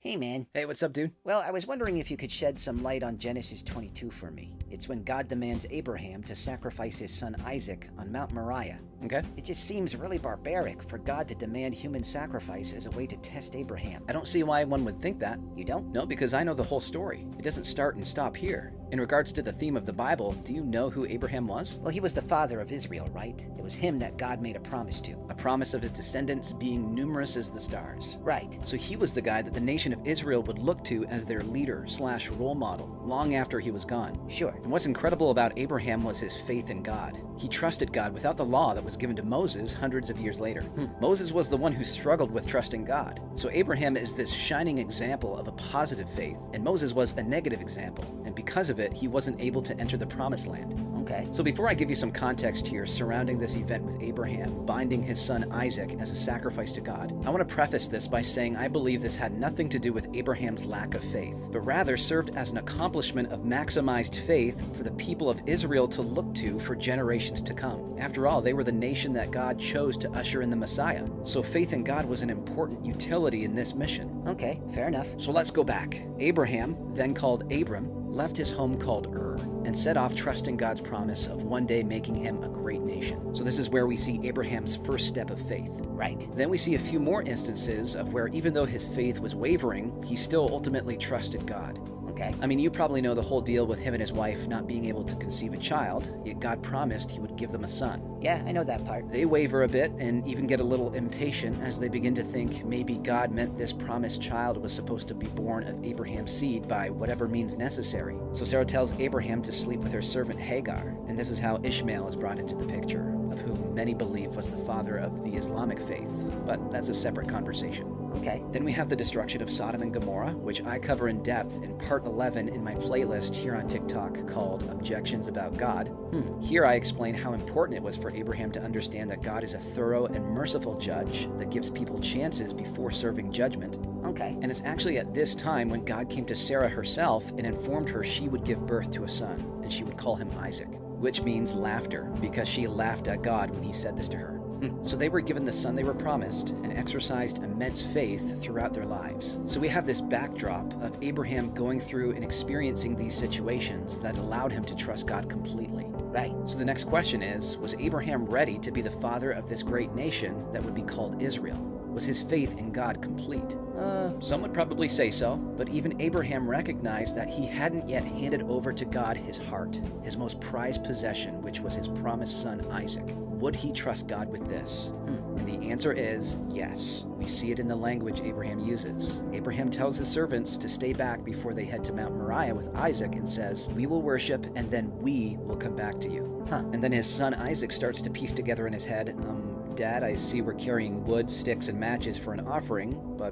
Hey, man. Hey, what's up, dude? Well, I was wondering if you could shed some light on Genesis 22 for me. It's when God demands Abraham to sacrifice his son Isaac on Mount Moriah. Okay. It just seems really barbaric for God to demand human sacrifice as a way to test Abraham. I don't see why one would think that. You don't? No, because I know the whole story. It doesn't start and stop here. In regards to the theme of the Bible, do you know who Abraham was? Well, he was the father of Israel, right? It was him that God made a promise to. A promise of his descendants being numerous as the stars. Right. So he was the guy that the nation of Israel would look to as their leader/role model long after he was gone. Sure. And what's incredible about Abraham was his faith in God. He trusted God without the law that was given to Moses hundreds of years later. Moses was the one who struggled with trusting God. So Abraham is this shining example of a positive faith, and Moses was a negative example. And because of it, he wasn't able to enter the promised land. Okay. So before I give you some context here surrounding this event with Abraham binding his son Isaac as a sacrifice to God, I want to preface this by saying I believe this had nothing to do with Abraham's lack of faith, but rather served as an accomplishment of maximized faith for the people of Israel to look to for generations to come. After all, they were the nation that God chose to usher in the Messiah. So faith in God was an important utility in this mission. Okay, fair enough. So let's go back. Abraham, then called Abram, left his home called Ur and set off trusting God's promise of one day making him a great nation. So this is where we see Abraham's first step of faith. Right. Then we see a few more instances of where even though his faith was wavering, he still ultimately trusted God. Okay. I mean, you probably know the whole deal with him and his wife not being able to conceive a child, yet God promised he would give them a son. Yeah, I know that part. They waver a bit and even get a little impatient as they begin to think maybe God meant this promised child was supposed to be born of Abraham's seed by whatever means necessary. So Sarah tells Abraham to sleep with her servant Hagar, and this is how Ishmael is brought into the picture, of whom many believe was the father of the Islamic faith. But that's a separate conversation. Okay. Then we have the destruction of Sodom and Gomorrah, which I cover in depth in part 11 in my playlist here on TikTok called Objections About God. Here I explain how important it was for Abraham to understand that God is a thorough and merciful judge that gives people chances before serving judgment. Okay. And it's actually at this time when God came to Sarah herself and informed her she would give birth to a son, and she would call him Isaac, which means laughter, because she laughed at God when he said this to her. So they were given the son they were promised and exercised immense faith throughout their lives. So we have this backdrop of Abraham going through and experiencing these situations that allowed him to trust God completely. Right. So the next question is, was Abraham ready to be the father of this great nation that would be called Israel? Was his faith in God complete? Some would probably say so, but even Abraham recognized that he hadn't yet handed over to God his heart, his most prized possession, which was his promised son Isaac. Would he trust God with this? And the answer is yes. We see it in the language Abraham uses. Abraham tells his servants to stay back before they head to Mount Moriah with Isaac and says, "We will worship and then we will come back to you." And then his son Isaac starts to piece together in his head, Dad, I see we're carrying wood, sticks, and matches for an offering, but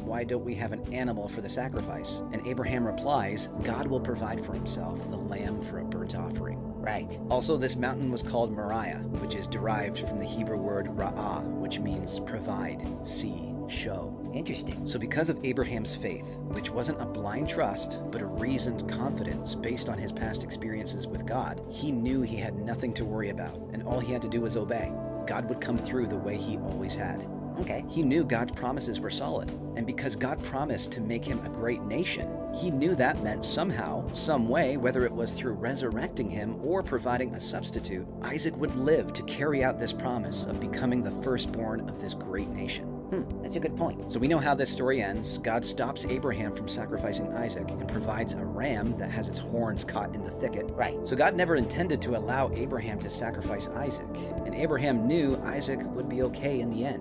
why don't we have an animal for the sacrifice? And Abraham replies, God will provide for himself the lamb for a burnt offering. Right. Also, this mountain was called Moriah, which is derived from the Hebrew word ra'ah, which means provide, see, show. Interesting. So because of Abraham's faith, which wasn't a blind trust, but a reasoned confidence based on his past experiences with God, he knew he had nothing to worry about, and all he had to do was obey. God would come through the way he always had. Okay. He knew God's promises were solid, and because God promised to make him a great nation, he knew that meant somehow, some way, whether it was through resurrecting him or providing a substitute, Isaac would live to carry out this promise of becoming the firstborn of this great nation. That's a good point. So we know how this story ends. God stops Abraham from sacrificing Isaac and provides a ram that has its horns caught in the thicket. Right. So God never intended to allow Abraham to sacrifice Isaac, and Abraham knew Isaac would be okay in the end.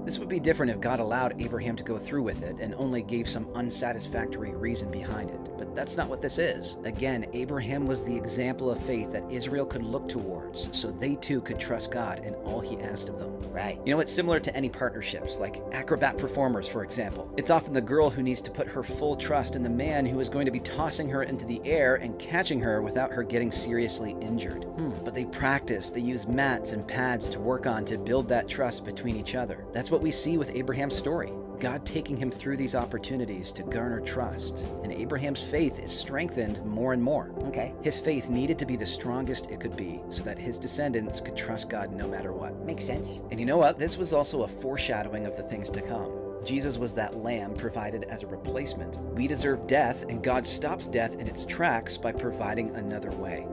This would be different if God allowed Abraham to go through with it and only gave some unsatisfactory reason behind it. But that's not what this is. Again, Abraham was the example of faith that Israel could look towards, so they too could trust God in all he asked of them. Right. You know, it's similar to any partnerships, like acrobat performers, for example. It's often the girl who needs to put her full trust in the man who is going to be tossing her into the air and catching her without her getting seriously injured. But they practice, they use mats and pads to work on to build that trust between each other. That's what we see with Abraham's story. God taking him through these opportunities to garner trust, and Abraham's faith is strengthened more and more. Okay. His faith needed to be the strongest it could be so that his descendants could trust God no matter what. Makes sense. And you know what? This was also a foreshadowing of the things to come. Jesus was that lamb provided as a replacement. We deserve death, and God stops death in its tracks by providing another way.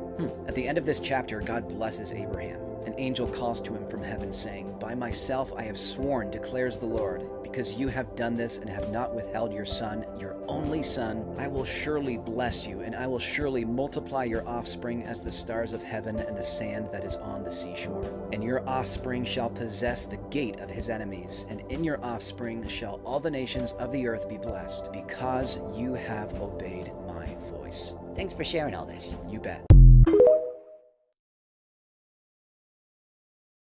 At the end of this chapter, God blesses Abraham. An angel calls to him from heaven, saying, "By myself I have sworn, declares the Lord, because you have done this and have not withheld your son, your only son, I will surely bless you, and I will surely multiply your offspring as the stars of heaven and the sand that is on the seashore. And your offspring shall possess the gate of his enemies, and in your offspring shall all the nations of the earth be blessed, because you have obeyed my voice." Thanks for sharing all this. You bet.